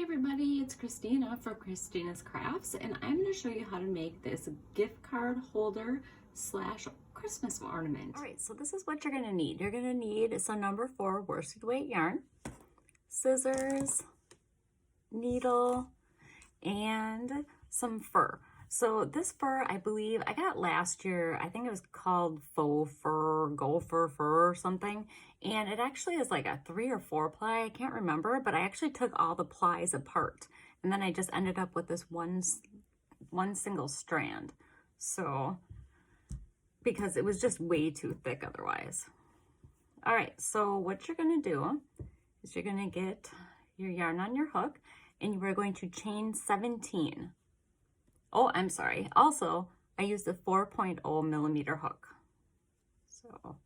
Hi everybody, it's Christina for Christina's Crafts, and I'm going to show you how to make this gift card holder slash Christmas ornament. All right, so this is what you're going to need. You're going to need some number 4 worsted weight yarn, scissors, needle, and some fur. So this fur, I believe I got last year. I think it was called faux fur, gopher fur or something. And it actually is like a 3 or 4 ply. I can't remember, but I actually took all the plies apart. And then I just ended up with this one single strand. So, because it was just way too thick otherwise. All right, so what you're gonna do is you're gonna get your yarn on your hook and you are going to chain 17. Oh, I'm sorry. Also, I used a 4.0 millimeter hook. So,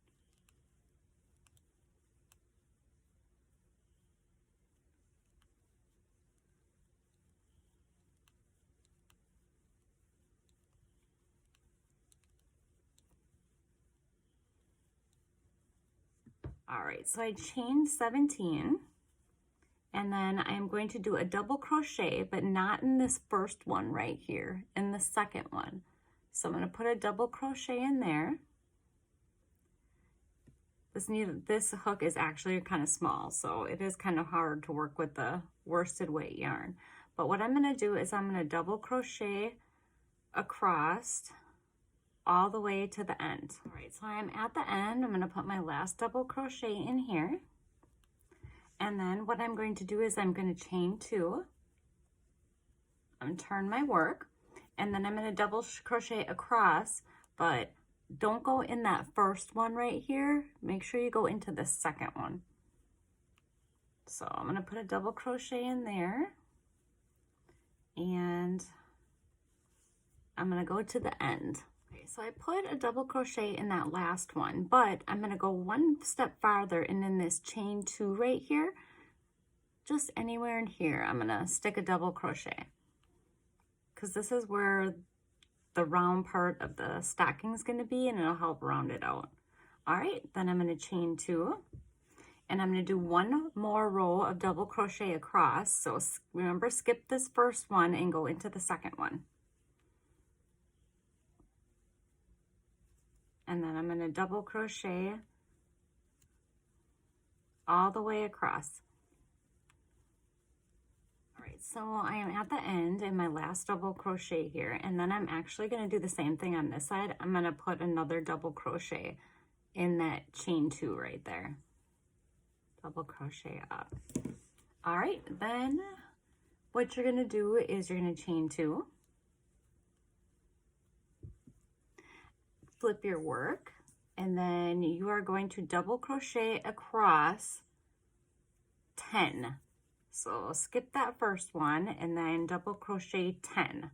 all right, so I chained 17. And then I'm going to do a double crochet, but not in this first one right here, in the second one. So I'm going to put a double crochet in there. This hook is actually kind of small, so it is kind of hard to work with the worsted weight yarn. But what I'm going to do is I'm going to double crochet across all the way to the end. All right, so I'm at the end. I'm going to put my last double crochet in here. And then what I'm going to do is I'm going to chain 2. I'm going to turn my work, and then I'm going to double crochet across, but don't go in that first one right here. Make sure you go into the second one. So I'm going to put a double crochet in there, and I'm going to go to the end. Okay, so I put a double crochet in that last one, but I'm going to go one step farther, and in this chain 2 right here, just anywhere in here, I'm going to stick a double crochet because this is where the round part of the stocking is going to be, and it'll help round it out. All right, then I'm going to chain 2, and I'm going to do one more row of double crochet across. So remember, skip this first one and go into the second one. And then I'm going to double crochet all the way across. All right, so I am at the end in my last double crochet here, and then I'm actually going to do the same thing on this side. I'm going to put another double crochet in that chain 2 right there. Double crochet up. All right, then what you're going to do is you're going to chain 2. Flip your work, and then you are going to double crochet across 10. So skip that first one and then double crochet 10,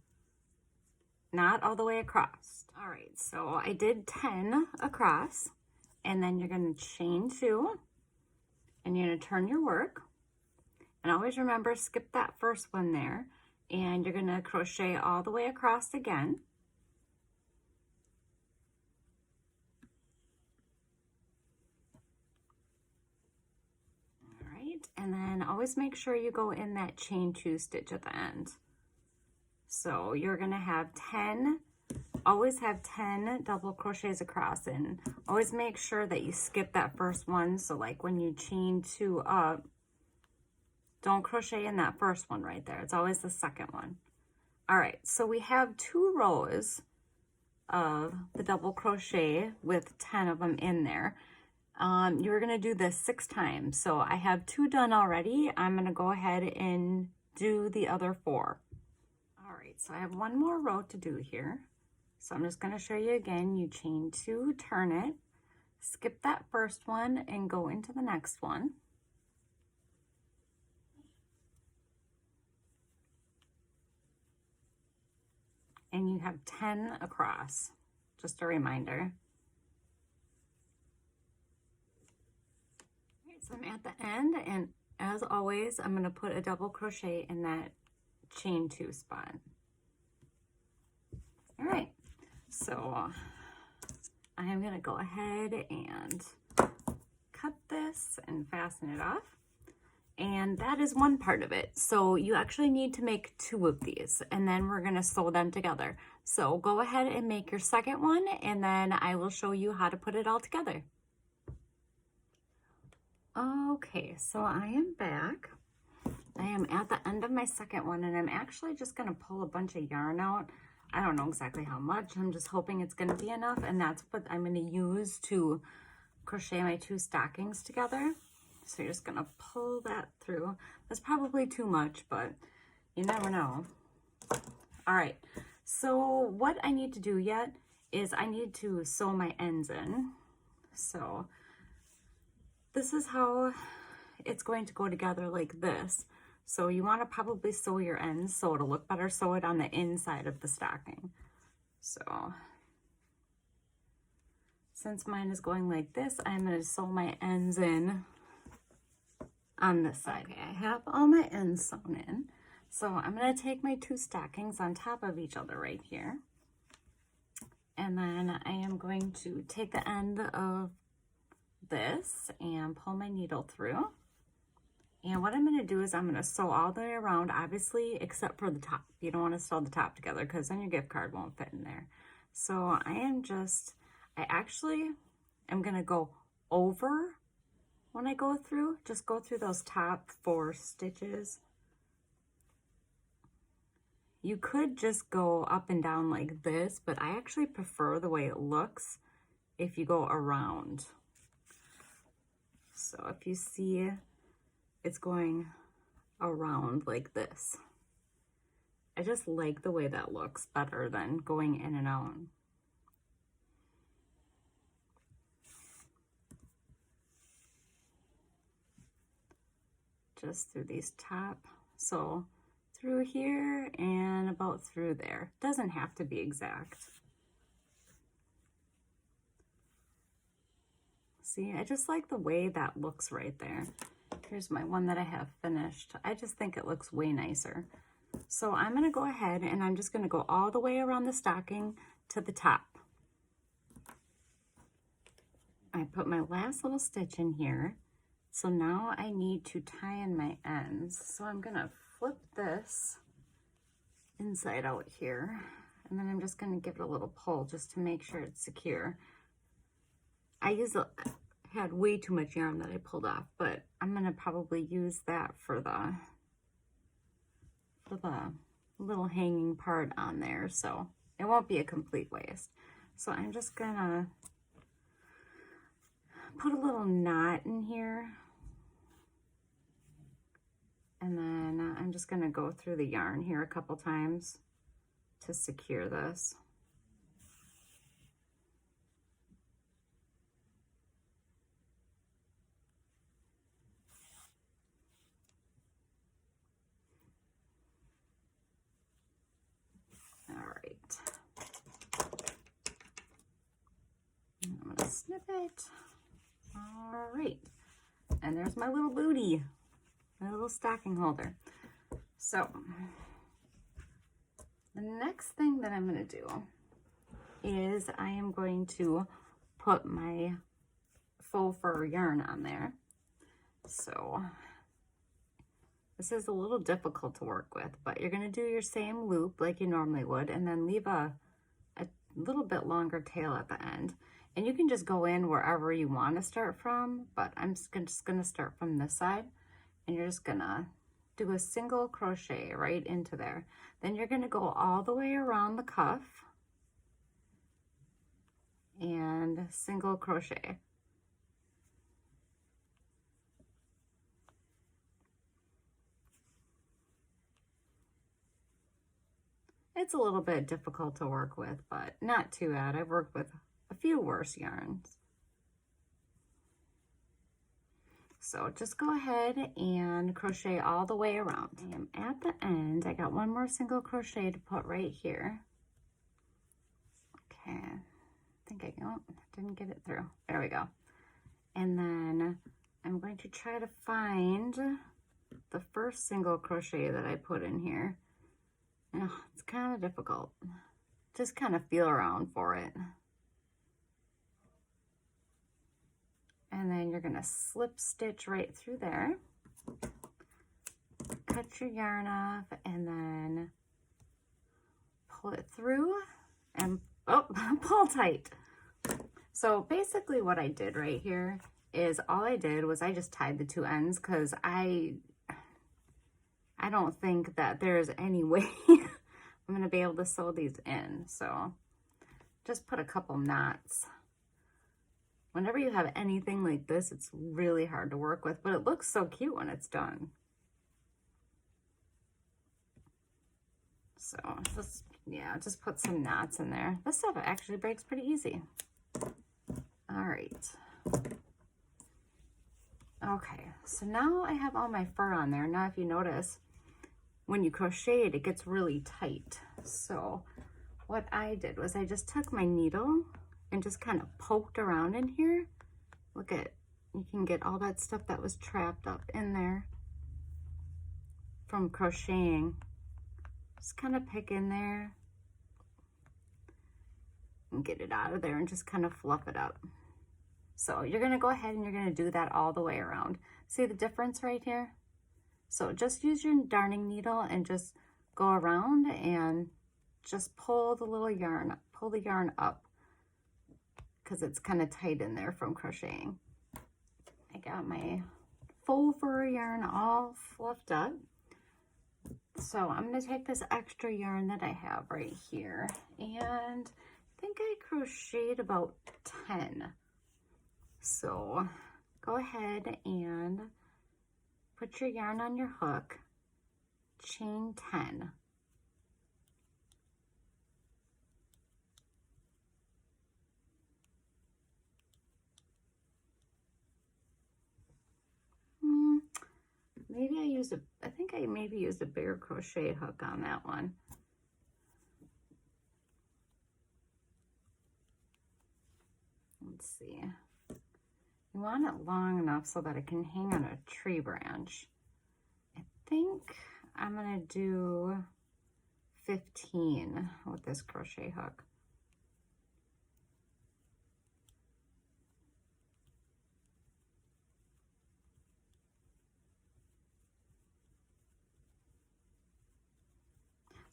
not all the way across. All right, so I did 10 across, and then you're going to chain 2, and you're going to turn your work, and always remember, skip that first one there, and you're going to crochet all the way across again. And then always make sure you go in that chain 2 stitch at the end. So you're going to have 10, always have 10 double crochets across, and always make sure that you skip that first one. So like when you chain 2 up, don't crochet in that first one right there. It's always the second one. All right, so we have 2 rows of the double crochet with 10 of them in there. You're going to do this 6 times. So I have 2 done already. I'm going to go ahead and do the other 4. All right, so I have 1 more row to do here. So I'm just going to show you again. You chain 2, turn it, skip that first one, and go into the next one. And you have 10 across, just a reminder. So I'm at the end, and as always, I'm going to put a double crochet in that chain 2 spot. All right, so I am going to go ahead and cut this and fasten it off. And that is one part of it. So you actually need to make 2 of these, and then we're gonna sew them together. So go ahead and make your second one, and then I will show you how to put it all together. Okay, so I am back. I am at the end of my second one, and I'm actually just gonna pull a bunch of yarn out. I don't know exactly how much. I'm just hoping it's gonna be enough, and that's what I'm gonna use to crochet my 2 stockings together. So you're just gonna pull that through. That's probably too much, but you never know. All right, so what I need to do yet is I need to sew my ends in. So this is how it's going to go together, like this. So you want to probably sew your ends so it'll look better. Sew it on the inside of the stocking. So since mine is going like this, I'm going to sew my ends in on this side. Okay, I have all my ends sewn in. So I'm going to take my 2 stockings on top of each other right here. And then I am going to take the end of this and pull my needle through. And what I'm going to do is I'm going to sew all the way around, obviously, except for the top. You don't want to sew the top together because then your gift card won't fit in there. So I actually am going to go over when I go through. Just go through those top 4 stitches. You could just go up and down like this, but I actually prefer the way it looks if you go around. So if you see, it's going around like this. I just like the way that looks better than going in and out. Just through these top, so through here and about through there. Doesn't have to be exact. See, I just like the way that looks right there. Here's my one that I have finished. I just think it looks way nicer. So I'm going to go ahead and I'm just going to go all the way around the stocking to the top. I put my last little stitch in here. So now I need to tie in my ends. So I'm going to flip this inside out here. And then I'm just going to give it a little pull just to make sure it's secure. I had way too much yarn that I pulled off, but I'm going to probably use that for the little hanging part on there, so it won't be a complete waste. So I'm just going to put a little knot in here, and then I'm just going to go through the yarn here a couple times to secure this. I'm gonna snip it. All right, and there's my little booty, my little stocking holder. So the next thing that I'm gonna do is I am going to put my faux fur yarn on there. So this is a little difficult to work with, but you're gonna do your same loop like you normally would, and then leave a little bit longer tail at the end. And you can just go in wherever you want to start from, but I'm just gonna start from this side, and you're just gonna do a single crochet right into there. Then you're gonna go all the way around the cuff and single crochet. It's a little bit difficult to work with, but not too bad. I've worked with a few worse yarns. So just go ahead and crochet all the way around. I am at the end. I got one more single crochet to put right here. Okay, I think I didn't get it through. There we go. And then I'm going to try to find the first single crochet that I put in here. Oh, it's kind of difficult. Just kind of feel around for it. And then you're going to slip stitch right through there. cut your yarn off and then pull it through and pull tight. So basically what I did right here is all I did was I just tied the two ends because I don't think that there's any way I'm going to be able to sew these in. So just put a couple knots. Whenever you have anything like this, it's really hard to work with, but it looks so cute when it's done. So just, yeah, just put some knots in there. This stuff actually breaks pretty easy. All right. Okay, so now I have all my fur on there. Now if you notice, when you crochet it, it gets really tight. So what I did was I just took my needle and just kind of poked around in here. Look at, you can get all that stuff that was trapped up in there from crocheting. Just kind of pick in there and get it out of there and just kind of fluff it up. So you're gonna go ahead and you're gonna do that all the way around. See the difference right here? So just use your darning needle and just go around and just pull the little yarn, pull the yarn up because it's kind of tight in there from crocheting. I got my faux fur yarn all fluffed up. So I'm going to take this extra yarn that I have right here, and I think I crocheted about 10. So go ahead and put your yarn on your hook, chain 10. Maybe I think I maybe used a bigger crochet hook on that one. Let's see. You want it long enough so that it can hang on a tree branch. I think I'm gonna do 15 with this crochet hook.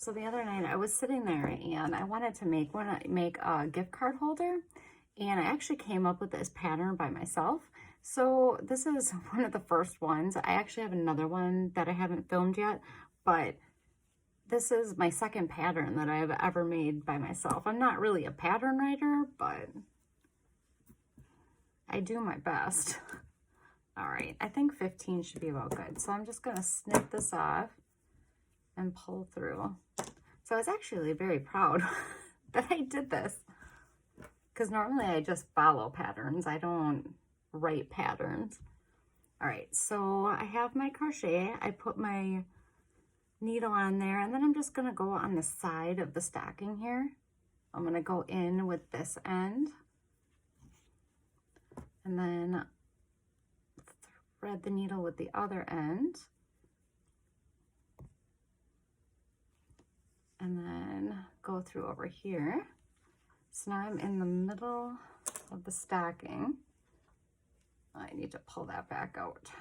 So the other night I was sitting there and I wanted to make a gift card holder, and I actually came up with this pattern by myself. So this is one of the first ones. I actually have another one that I haven't filmed yet, but this is my second pattern that I've ever made by myself. I'm not really a pattern writer, but I do my best. All right, I think 15 should be about good. So I'm just gonna snip this off and pull through. So I was actually very proud that I did this, because normally I just follow patterns. I don't write patterns. All right, so I have my crochet. I put my needle on there, and then I'm just gonna go on the side of the stocking here. I'm gonna go in with this end, and then thread the needle with the other end. And then go through over here. So now I'm in the middle of the stocking. I need to pull that back out.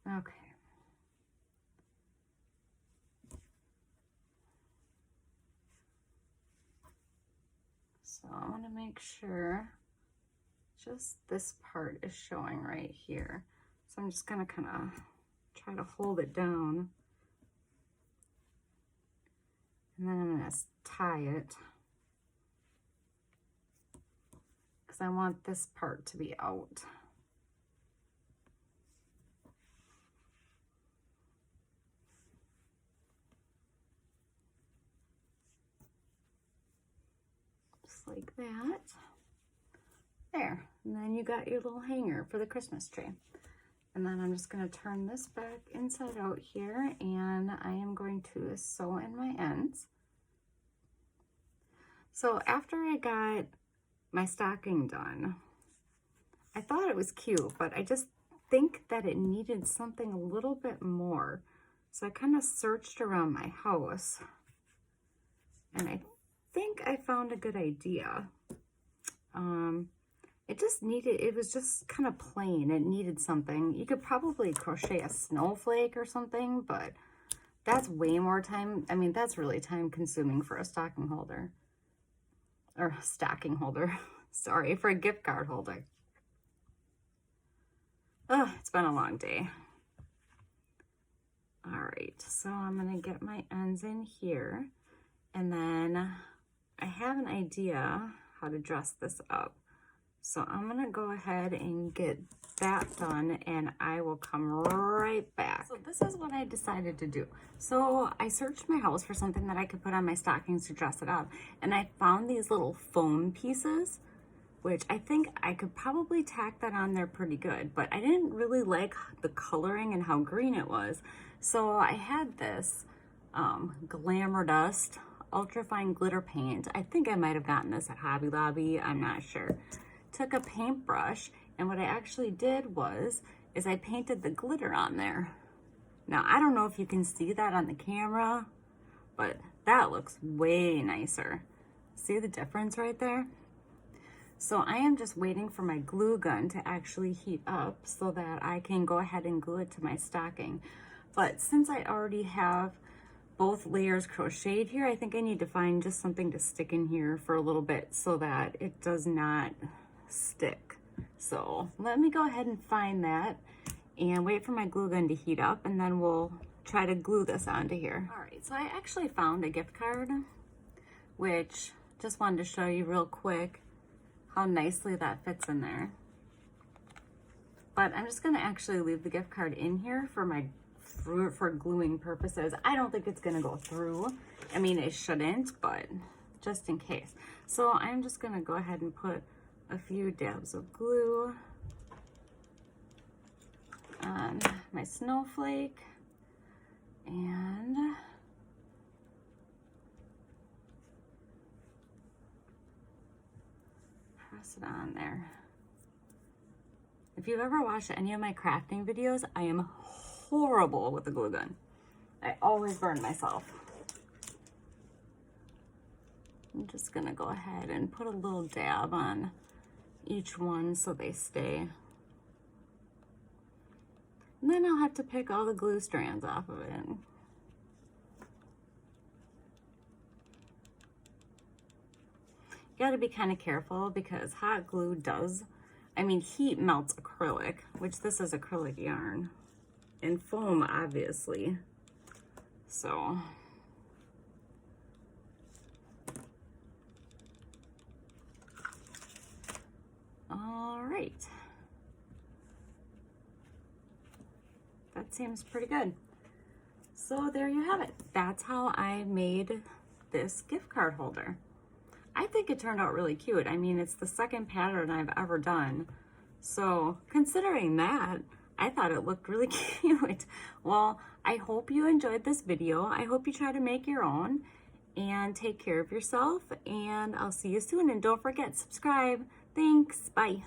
Okay. So I want to make sure just this part is showing right here. So I'm just going to kind of try to hold it down. And then I'm going to tie it, because I want this part to be out. Just like that. There. And then you got your little hanger for the Christmas tree. And then I'm just going to turn this back inside out here, and I am going to sew in my ends. So after I got my stocking done, I thought it was cute, but I just think that it needed something a little bit more. So I kind of searched around my house, and I think I found a good idea. it just needed, it was just kind of plain. It needed something. You could probably crochet a snowflake or something, but that's way more time. I mean, that's really time consuming for a stocking holder. Or stocking holder. Sorry, for a gift card holder. Oh, it's been a long day. All right, so I'm gonna get my ends in here, and then I have an idea how to dress this up. So I'm gonna go ahead and get that done, and I will come right back. So this is what I decided to do. So I searched my house for something that I could put on my stockings to dress it up, and I found these little foam pieces, which I think I could probably tack that on there pretty good, but I didn't really like the coloring and how green it was. So I had this Glamour Dust ultrafine glitter paint. I think I might have gotten this at Hobby Lobby, I'm not sure. Took a paintbrush, and what I actually did is I painted the glitter on there. Now, I don't know if you can see that on the camera, but that looks way nicer. See the difference right there? So I am just waiting for my glue gun to actually heat up so that I can go ahead and glue it to my stocking. But since I already have both layers crocheted here, I think I need to find just something to stick in here for a little bit so that it does not stick. So let me go ahead and find that and wait for my glue gun to heat up, and then we'll try to glue this onto here. All right, so I actually found a gift card, which just wanted to show you real quick how nicely that fits in there. But I'm just gonna actually leave the gift card in here for gluing purposes. I don't think it's gonna go through. I mean, it shouldn't, but just in case. So I'm just gonna go ahead and put a few dabs of glue on my snowflake, and press it on there. If you've ever watched any of my crafting videos, I am horrible with the glue gun. I always burn myself. I'm just gonna go ahead and put a little dab on each one so they stay. And then I'll have to pick all the glue strands off of it. You gotta be kind of careful because hot glue does, I mean, heat melts acrylic, which this is acrylic yarn, and foam, obviously. So, all right. That seems pretty good. So there you have it. That's how I made this gift card holder. I think it turned out really cute. I mean, it's the second pattern I've ever done. So considering that, I thought it looked really cute. Well, I hope you enjoyed this video. I hope you try to make your own, and take care of yourself, and I'll see you soon. And don't forget, subscribe. Thanks. Bye.